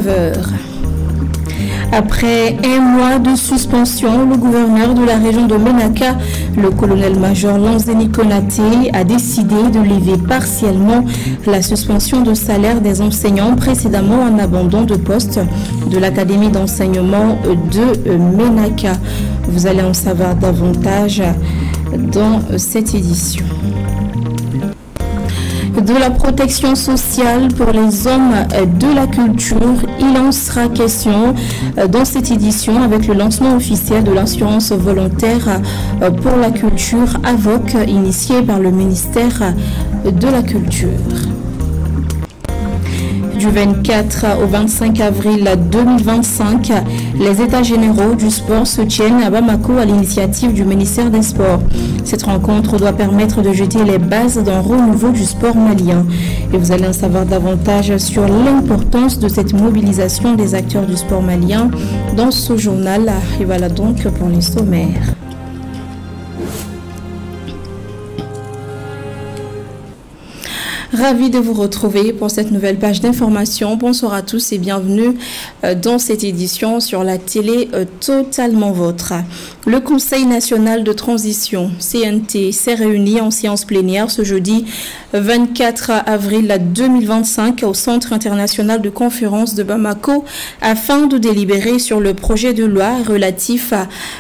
19h. Après un mois de suspension, le gouverneur de la région de Menaka, le colonel-major Lanzeni Konaté, a décidé de lever partiellement la suspension de salaire des enseignants précédemment en abandon de poste de l'académie d'enseignement de Menaka. Vous allez en savoir davantage dans cette édition. De la protection sociale pour les hommes de la culture, il en sera question dans cette édition avec le lancement officiel de l'assurance volontaire pour la culture AVOC initié par le ministère de la Culture. Du 24 au 25 avril 2025, les États généraux du sport se tiennent à Bamako à l'initiative du ministère des Sports. Cette rencontre doit permettre de jeter les bases d'un renouveau du sport malien. Et vous allez en savoir davantage sur l'importance de cette mobilisation des acteurs du sport malien dans ce journal. Et voilà donc pour les sommaires. Ravi de vous retrouver pour cette nouvelle page d'information. Bonsoir à tous et bienvenue dans cette édition sur la télé Totalement Vôtre. Le Conseil national de transition, CNT, s'est réuni en séance plénière ce jeudi 24 avril 2025 au Centre international de conférence de Bamako afin de délibérer sur le projet de loi relatif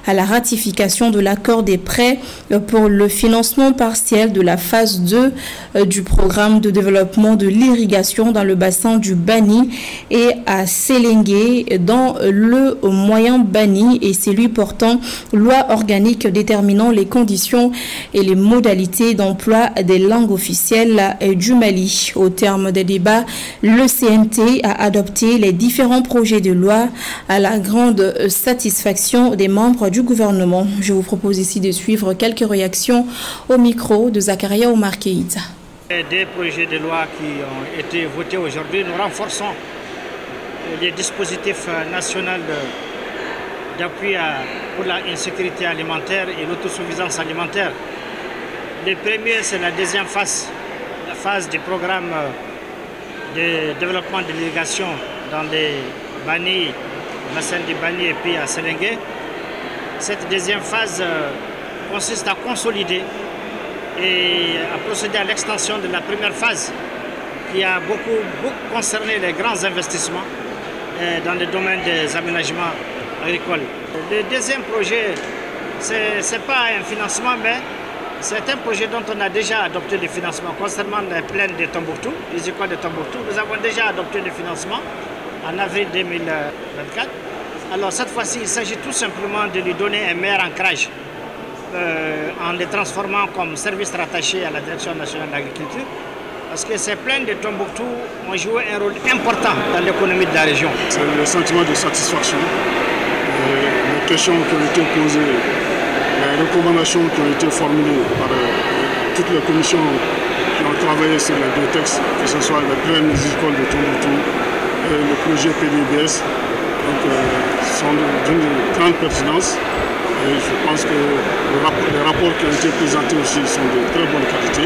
à la ratification de l'accord des prêts pour le financement partiel de la phase 2 du programme de développement de l'irrigation dans le bassin du Bani et à Sélengue dans le moyen Bani et c'est lui portant loi organique déterminant les conditions et les modalités d'emploi des langues officielles du Mali. Au terme des débats, le CNT a adopté les différents projets de loi à la grande satisfaction des membres du gouvernement. Je vous propose ici de suivre quelques réactions au micro de Zakaria Omar Keïta. Des projets de loi qui ont été votés aujourd'hui, nous renforçons les dispositifs nationaux d'appui pour la sécurité alimentaire et l'autosuffisance alimentaire. Le premier, c'est la deuxième phase, la phase du programme de développement de l'irrigation dans les Bani, le bassin du Bani et puis à Sélengue. Cette deuxième phase consiste à consolider et à procéder à l'extension de la première phase qui a beaucoup concerné les grands investissements dans le domaine des aménagements agricoles. Le deuxième projet, ce n'est pas un financement, mais c'est un projet dont on a déjà adopté le financement concernant les plaines de Tombouctou, les écoles de Tombouctou. Nous avons déjà adopté le financement en avril 2024. Alors cette fois-ci, il s'agit tout simplement de lui donner un meilleur ancrage en les transformant comme service rattaché à la Direction nationale de l'agriculture, parce que ces plaines de Tombouctou ont joué un rôle important dans l'économie de la région. C'est le sentiment de satisfaction, les questions qui ont été posées, les recommandations qui ont été formulées par toutes les commissions qui ont travaillé sur les deux textes, que ce soit les plaines écoles de Tombouctou et le projet PDBS, donc sont d'une grande pertinence. Et je pense que les rapports qui ont été présentés aussi sont de très bonne qualité.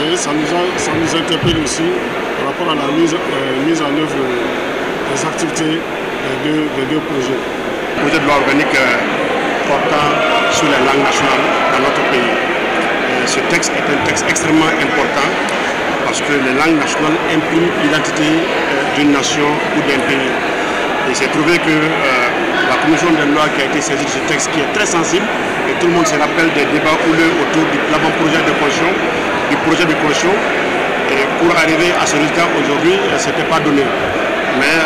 Et ça nous interpelle aussi par rapport à la mise en œuvre des activités des deux projets. Le projet de loi organique portant sur les langues nationales dans notre pays. Ce texte est un texte extrêmement important parce que les langues nationales impriment l'identité d'une nation ou d'un pays. Il s'est trouvé que la commission de loi qui a été saisie de ce texte qui est très sensible, et tout le monde se rappelle des débats houleux autour de l'avant-projet de constitution, du projet de constitution, et pour arriver à ce résultat aujourd'hui, ce n'était pas donné. Mais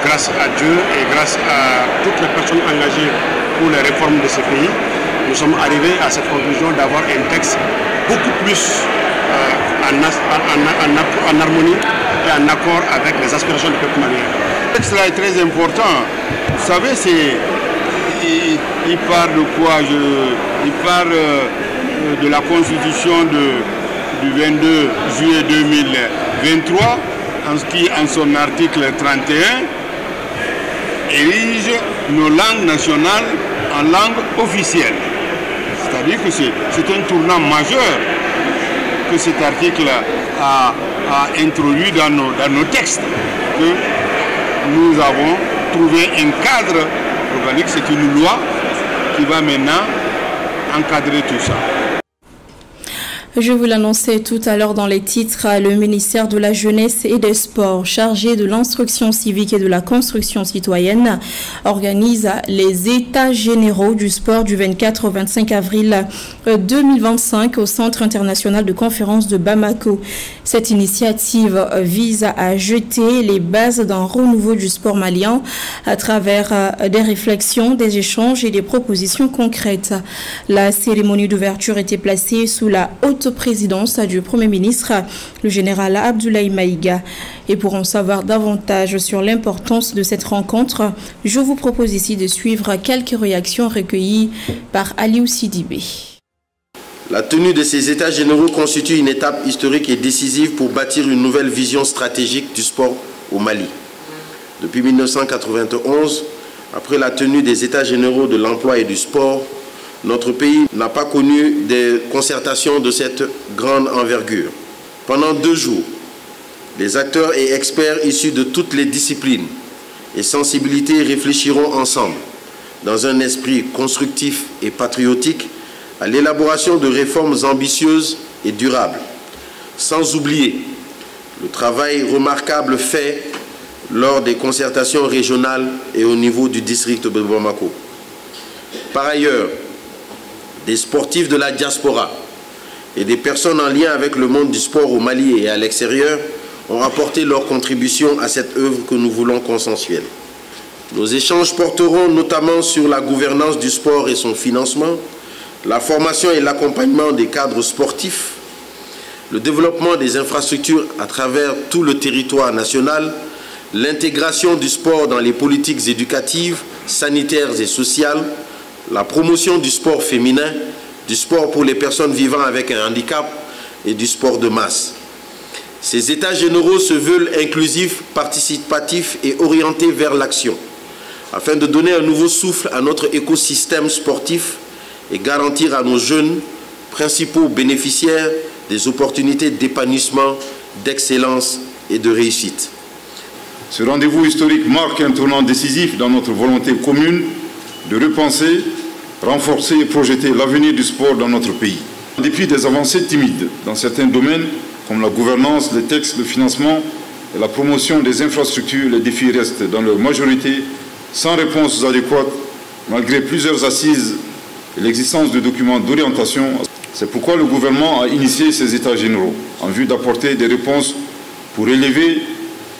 grâce à Dieu et grâce à toutes les personnes engagées pour les réformes de ce pays, nous sommes arrivés à cette conclusion d'avoir un texte beaucoup plus en harmonie et en accord avec les aspirations du peuple malien. Le texte là est très important. Vous savez, il parle de quoi? Il parle de la constitution du 22 juillet 2023, en son article 31, érige nos langues nationales en langue officielle. C'est-à-dire que c'est un tournant majeur que cet article a introduit dans nos textes. Que nous avons trouvé un cadre organique, c'est une loi qui va maintenant encadrer tout ça. Je vous l'annonçais tout à l'heure dans les titres, le ministère de la Jeunesse et des Sports, chargé de l'instruction civique et de la construction citoyenne, organise les États généraux du sport du 24 au 25 avril 2025 au Centre international de conférence de Bamako. Cette initiative vise à jeter les bases d'un renouveau du sport malien à travers des réflexions, des échanges et des propositions concrètes. La cérémonie d'ouverture était placée sous la haute présidence du Premier ministre, le général Abdoulaye Maïga. Et pour en savoir davantage sur l'importance de cette rencontre, je vous propose ici de suivre quelques réactions recueillies par Aliou Sidibé. La tenue de ces États généraux constitue une étape historique et décisive pour bâtir une nouvelle vision stratégique du sport au Mali. Depuis 1991, après la tenue des États généraux de l'emploi et du sport, notre pays n'a pas connu des concertations de cette grande envergure. Pendant 2 jours, les acteurs et experts issus de toutes les disciplines et sensibilités réfléchiront ensemble, dans un esprit constructif et patriotique, à l'élaboration de réformes ambitieuses et durables, sans oublier le travail remarquable fait lors des concertations régionales et au niveau du district de Bamako. Par ailleurs, des sportifs de la diaspora et des personnes en lien avec le monde du sport au Mali et à l'extérieur ont apporté leur contribution à cette œuvre que nous voulons consensuelle. Nos échanges porteront notamment sur la gouvernance du sport et son financement, la formation et l'accompagnement des cadres sportifs, le développement des infrastructures à travers tout le territoire national, l'intégration du sport dans les politiques éducatives, sanitaires et sociales, la promotion du sport féminin, du sport pour les personnes vivant avec un handicap et du sport de masse. Ces États généraux se veulent inclusifs, participatifs et orientés vers l'action, afin de donner un nouveau souffle à notre écosystème sportif et garantir à nos jeunes, principaux bénéficiaires, des opportunités d'épanouissement, d'excellence et de réussite. Ce rendez-vous historique marque un tournant décisif dans notre volonté commune de repenser, renforcer et projeter l'avenir du sport dans notre pays. En dépit des avancées timides dans certains domaines, comme la gouvernance, les textes de financement et la promotion des infrastructures, les défis restent dans leur majorité sans réponses adéquates, malgré plusieurs assises et l'existence de documents d'orientation. C'est pourquoi le gouvernement a initié ces États généraux en vue d'apporter des réponses pour élever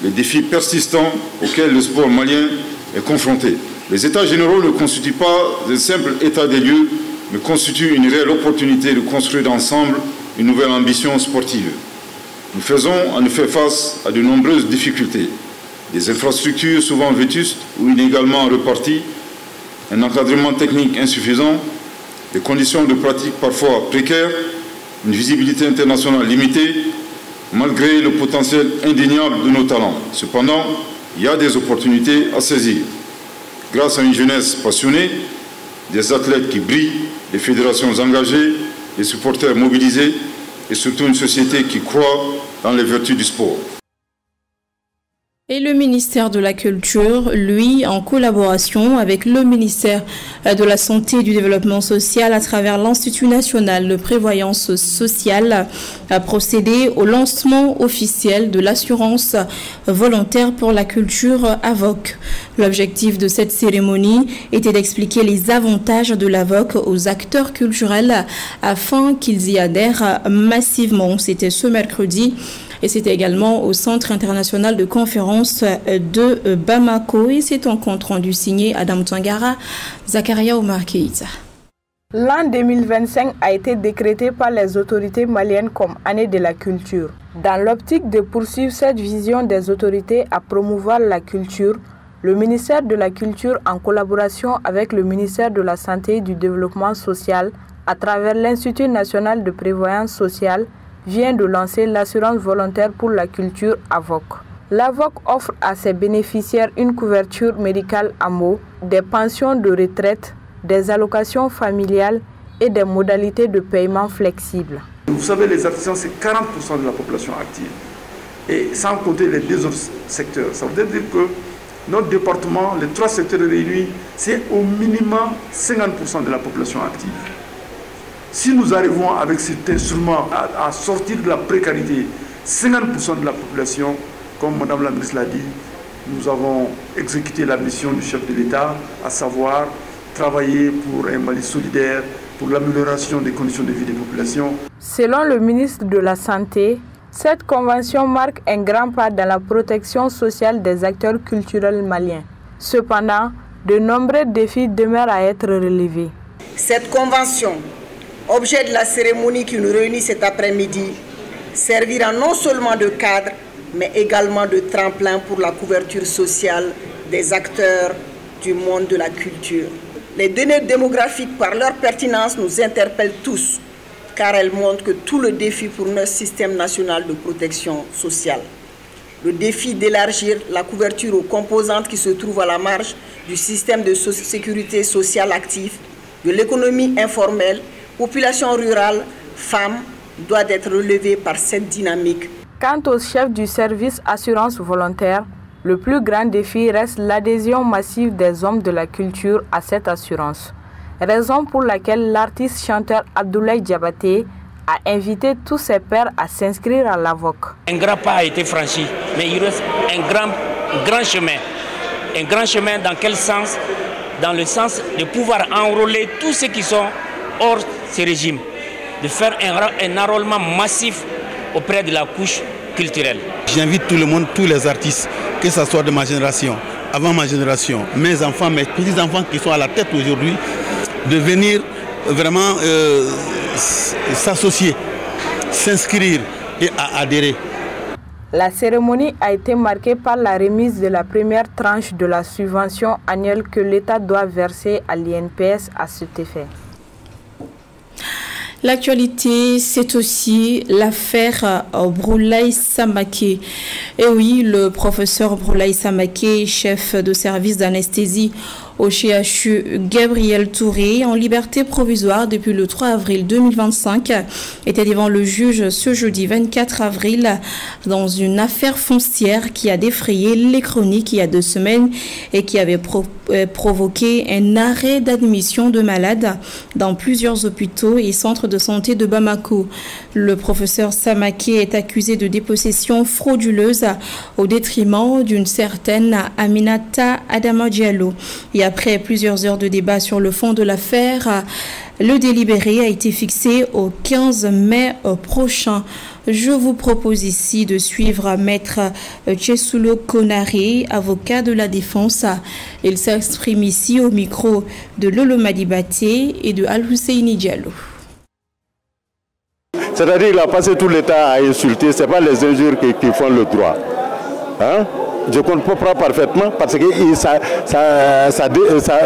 les défis persistants auxquels le sport malien est confronté. Les États généraux ne constituent pas un simple état des lieux, mais constituent une réelle opportunité de construire ensemble une nouvelle ambition sportive. Nous faisons en effet face à de nombreuses difficultés. Des infrastructures souvent vétustes ou inégalement reparties, un encadrement technique insuffisant, des conditions de pratique parfois précaires, une visibilité internationale limitée, malgré le potentiel indéniable de nos talents. Cependant, il y a des opportunités à saisir. Grâce à une jeunesse passionnée, des athlètes qui brillent, des fédérations engagées, des supporters mobilisés et surtout une société qui croit dans les vertus du sport. Et le ministère de la Culture, lui, en collaboration avec le ministère de la Santé et du Développement social à travers l'Institut national de prévoyance sociale, a procédé au lancement officiel de l'assurance volontaire pour la culture AVOC. L'objectif de cette cérémonie était d'expliquer les avantages de l'AVOC aux acteurs culturels afin qu'ils y adhèrent massivement. C'était ce mercredi. Et c'était également au Centre international de conférence de Bamako. Et c'est un compte rendu signé Adam Tangara, Zakaria Omar Keïta. L'an 2025 a été décrété par les autorités maliennes comme année de la culture. Dans l'optique de poursuivre cette vision des autorités à promouvoir la culture, le ministère de la Culture, en collaboration avec le ministère de la Santé et du Développement social, à travers l'Institut national de prévoyance sociale, vient de lancer l'assurance volontaire pour la culture AVOC. L'AVOC offre à ses bénéficiaires une couverture médicale AMO, des pensions de retraite, des allocations familiales et des modalités de paiement flexibles. Vous savez, les artisans, c'est 40% de la population active. Et sans compter les 2 autres secteurs. Ça veut dire que notre département, les 3 secteurs réunis, c'est au minimum 50% de la population active. Si nous arrivons avec cet instrument à sortir de la précarité 50% de la population, comme Madame la ministre l'a dit, nous avons exécuté la mission du chef de l'État, à savoir travailler pour un Mali solidaire, pour l'amélioration des conditions de vie des populations. Selon le ministre de la Santé, cette convention marque un grand pas dans la protection sociale des acteurs culturels maliens. Cependant, de nombreux défis demeurent à être relevés. Cette convention, objet de la cérémonie qui nous réunit cet après-midi, servira non seulement de cadre, mais également de tremplin pour la couverture sociale des acteurs du monde de la culture. Les données démographiques, par leur pertinence, nous interpellent tous, car elles montrent que tout le défi pour notre système national de protection sociale, le défi d'élargir la couverture aux composantes qui se trouvent à la marge du système de sécurité sociale actif, de l'économie informelle, population rurale, femmes, doit être relevé par cette dynamique. Quant au chef du service assurance volontaire, le plus grand défi reste l'adhésion massive des hommes de la culture à cette assurance. Raison pour laquelle l'artiste-chanteur Abdoulaye Diabaté a invité tous ses pairs à s'inscrire à l'AVOC. Un grand pas a été franchi, mais il reste un grand chemin. Un grand chemin dans quel sens? Dans le sens de pouvoir enrôler tous ceux qui sont hors ce régime, de faire un enrôlement massif auprès de la couche culturelle. J'invite tout le monde, tous les artistes, que ce soit de ma génération, avant ma génération, mes enfants, mes petits-enfants qui sont à la tête aujourd'hui, de venir vraiment s'associer, s'inscrire et à adhérer. La cérémonie a été marquée par la remise de la première tranche de la subvention annuelle que l'État doit verser à l'INPS à cet effet. L'actualité, c'est aussi l'affaire Broulaye Samaké. Et oui, le professeur Broulaye Samaké, chef de service d'anesthésie au CHU Gabriel Touré, en liberté provisoire depuis le 3 avril 2025, était devant le juge ce jeudi 24 avril dans une affaire foncière qui a défrayé les chroniques il y a 2 semaines et qui avait provoqué un arrêt d'admission de malades dans plusieurs hôpitaux et centres de santé de Bamako. Le professeur Samaké est accusé de dépossession frauduleuse au détriment d'une certaine Aminata Adama Diallo. Et après plusieurs heures de débat sur le fond de l'affaire, le délibéré a été fixé au 15 mai prochain. Je vous propose ici de suivre Maître Tchesulo Konare, avocat de la défense. Il s'exprime ici au micro de Lolo Madibaté et de Al-Husseini Diallo. C'est-à-dire qu'il a passé tout l'État à insulter, ce n'est pas les injures qui font le droit. Hein? Je comprends parfaitement parce que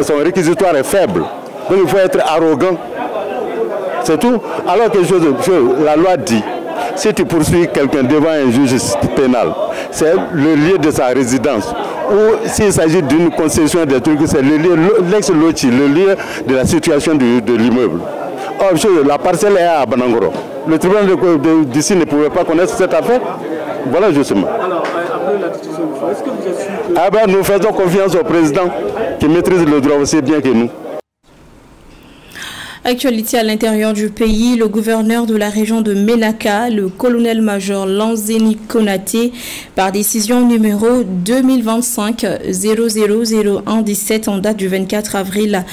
son réquisitoire est faible. Donc il faut être arrogant. C'est tout. Alors que la loi dit, si tu poursuis quelqu'un devant un juge pénal, c'est le lieu de sa résidence. Ou s'il s'agit d'une concession des trucs, c'est l'ex-loti, le lieu de la situation de l'immeuble. Or, la parcelle est à Banangoro. Le tribunal d'ici ne pouvait pas connaître cette affaire. Voilà justement. Alors, après la décision du fond, est-ce que vous êtes sûr que... Nous faisons confiance au président qui maîtrise le droit aussi bien que nous. Actualité à l'intérieur du pays, le gouverneur de la région de Ménaka, le colonel-major Lanzeni Konaté, par décision numéro 2025-000117 en date du 24 avril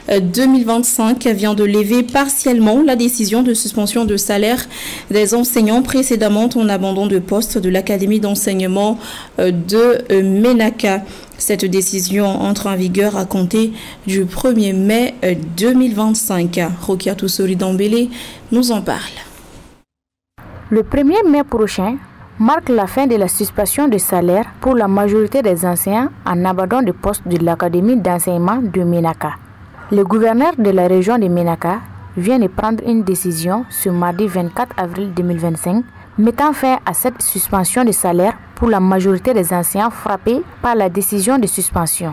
2025, vient de lever partiellement la décision de suspension de salaire des enseignants précédemment en abandon de poste de l'Académie d'enseignement de Ménaka. Cette décision entre en vigueur à compter du 1er mai 2025. Rokia Toussori Dambélé nous en parle. Le 1er mai prochain marque la fin de la suspension de salaire pour la majorité des enseignants en abandon de poste de l'Académie d'enseignement de Ménaka. Le gouverneur de la région de Ménaka vient de prendre une décision ce mardi 24 avril 2025 mettant fin à cette suspension de salaire pour la majorité des enseignants frappés par la décision de suspension.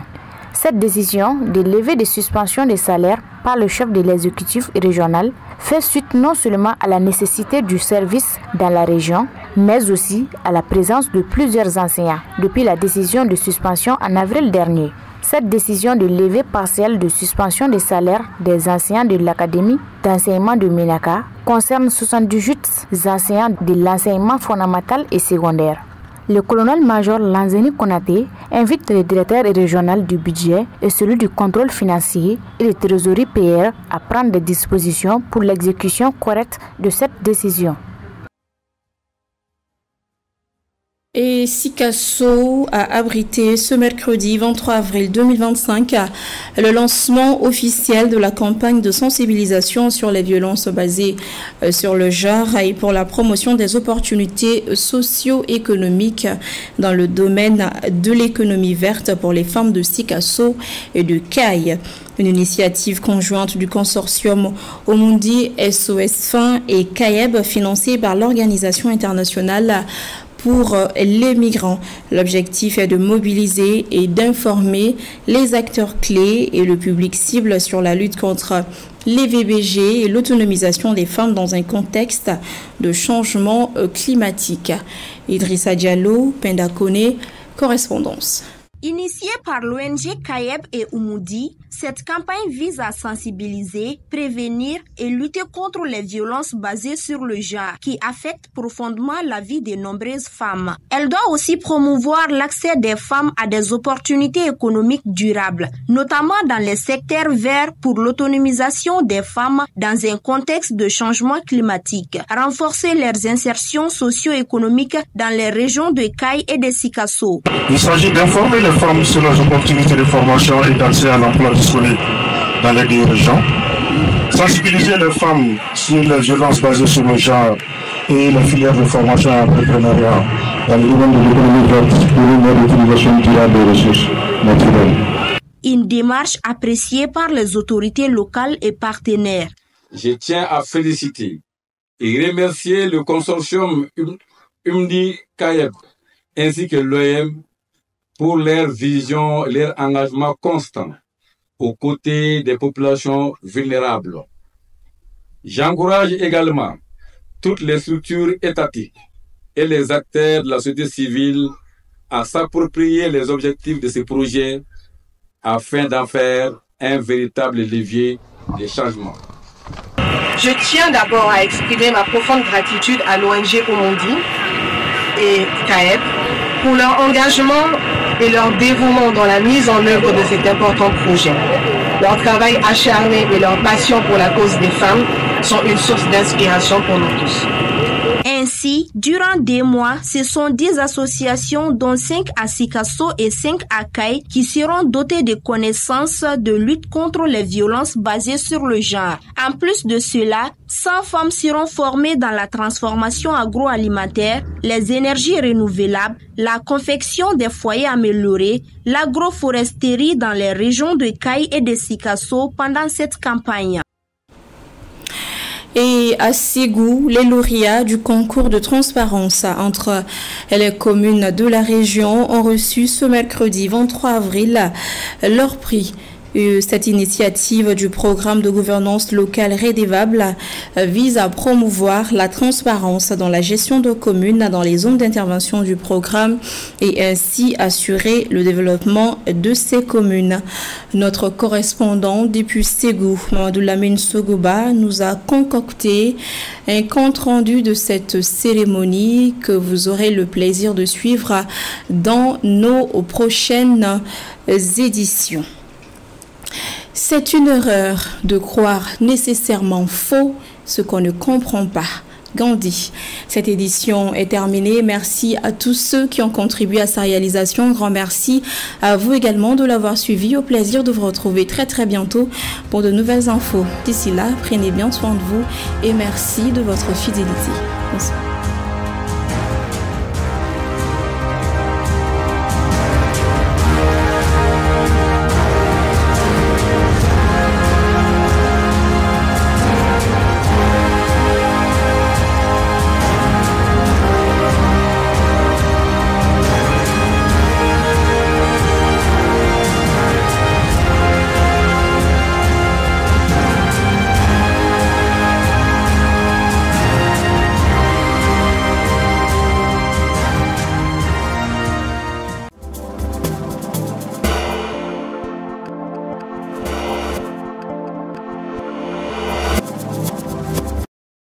Cette décision de lever des suspensions de salaire par le chef de l'exécutif régional fait suite non seulement à la nécessité du service dans la région, mais aussi à la présence de plusieurs enseignants depuis la décision de suspension en avril dernier. Cette décision de levée partielle de suspension des salaires des enseignants de l'Académie d'enseignement de Ménaka concerne 78 enseignants de l'enseignement fondamental et secondaire. Le colonel-major Lanzeni Konaté invite le directeur régional du budget et celui du contrôle financier et de trésorerie PR à prendre des dispositions pour l'exécution correcte de cette décision. Et Sikasso a abrité ce mercredi 23 avril 2025 le lancement officiel de la campagne de sensibilisation sur les violences basées sur le genre et pour la promotion des opportunités socio-économiques dans le domaine de l'économie verte pour les femmes de Sikasso et de Caille. Une initiative conjointe du consortium Omundi SOS Fin et CAEB financée par l'Organisation internationale pour les migrants. L'objectif est de mobiliser et d'informer les acteurs clés et le public cible sur la lutte contre les VBG et l'autonomisation des femmes dans un contexte de changement climatique. Idrissa Diallo, Pendakone, correspondance. Initiée par l'ONG CAEB et Oumudi, cette campagne vise à sensibiliser, prévenir et lutter contre les violences basées sur le genre qui affectent profondément la vie de nombreuses femmes. Elle doit aussi promouvoir l'accès des femmes à des opportunités économiques durables, notamment dans les secteurs verts pour l'autonomisation des femmes dans un contexte de changement climatique, renforcer leurs insertions socio-économiques dans les régions de Caille et de Sikasso. Il s'agit d'informer les femmes sur les opportunités de formation et d'accès à l'emploi disponible dans les deux régions, sensibiliser les femmes sur les violences basées sur le genre et les filières de formation et entrepreneuriat dans le domaine de l'économie verte pour une meilleure utilisation durable des ressources naturelles. Une démarche appréciée par les autorités locales et partenaires. Je tiens à féliciter et remercier le consortium Umdi CAEB ainsi que l'OM pour leur vision, leur engagement constant aux côtés des populations vulnérables. J'encourage également toutes les structures étatiques et les acteurs de la société civile à s'approprier les objectifs de ces projets afin d'en faire un véritable levier de changement. Je tiens d'abord à exprimer ma profonde gratitude à l'ONG Omondi et CAEB pour leur engagement et leur dévouement dans la mise en œuvre de cet important projet. Leur travail acharné et leur passion pour la cause des femmes sont une source d'inspiration pour nous tous. Ainsi, durant des mois, ce sont 10 associations, dont 5 à Sikasso et 5 à Caille, qui seront dotées de connaissances de lutte contre les violences basées sur le genre. En plus de cela, 100 femmes seront formées dans la transformation agroalimentaire, les énergies renouvelables, la confection des foyers améliorés, l'agroforesterie dans les régions de Caille et de Sikasso pendant cette campagne. Et à Ségou, les lauréats du concours de transparence entre les communes de la région ont reçu ce mercredi 23 avril leur prix. Cette initiative du programme de gouvernance locale Redevable vise à promouvoir la transparence dans la gestion de communes dans les zones d'intervention du programme et ainsi assurer le développement de ces communes. Notre correspondant depuis Ségou, Mamadou Lamine Sogoba, nous a concocté un compte-rendu de cette cérémonie que vous aurez le plaisir de suivre dans nos prochaines éditions. C'est une erreur de croire nécessairement faux ce qu'on ne comprend pas. Gandhi. Cette édition est terminée. Merci à tous ceux qui ont contribué à sa réalisation. Grand merci à vous également de l'avoir suivi. Au plaisir de vous retrouver très bientôt pour de nouvelles infos. D'ici là, prenez bien soin de vous et merci de votre fidélité. Bonsoir.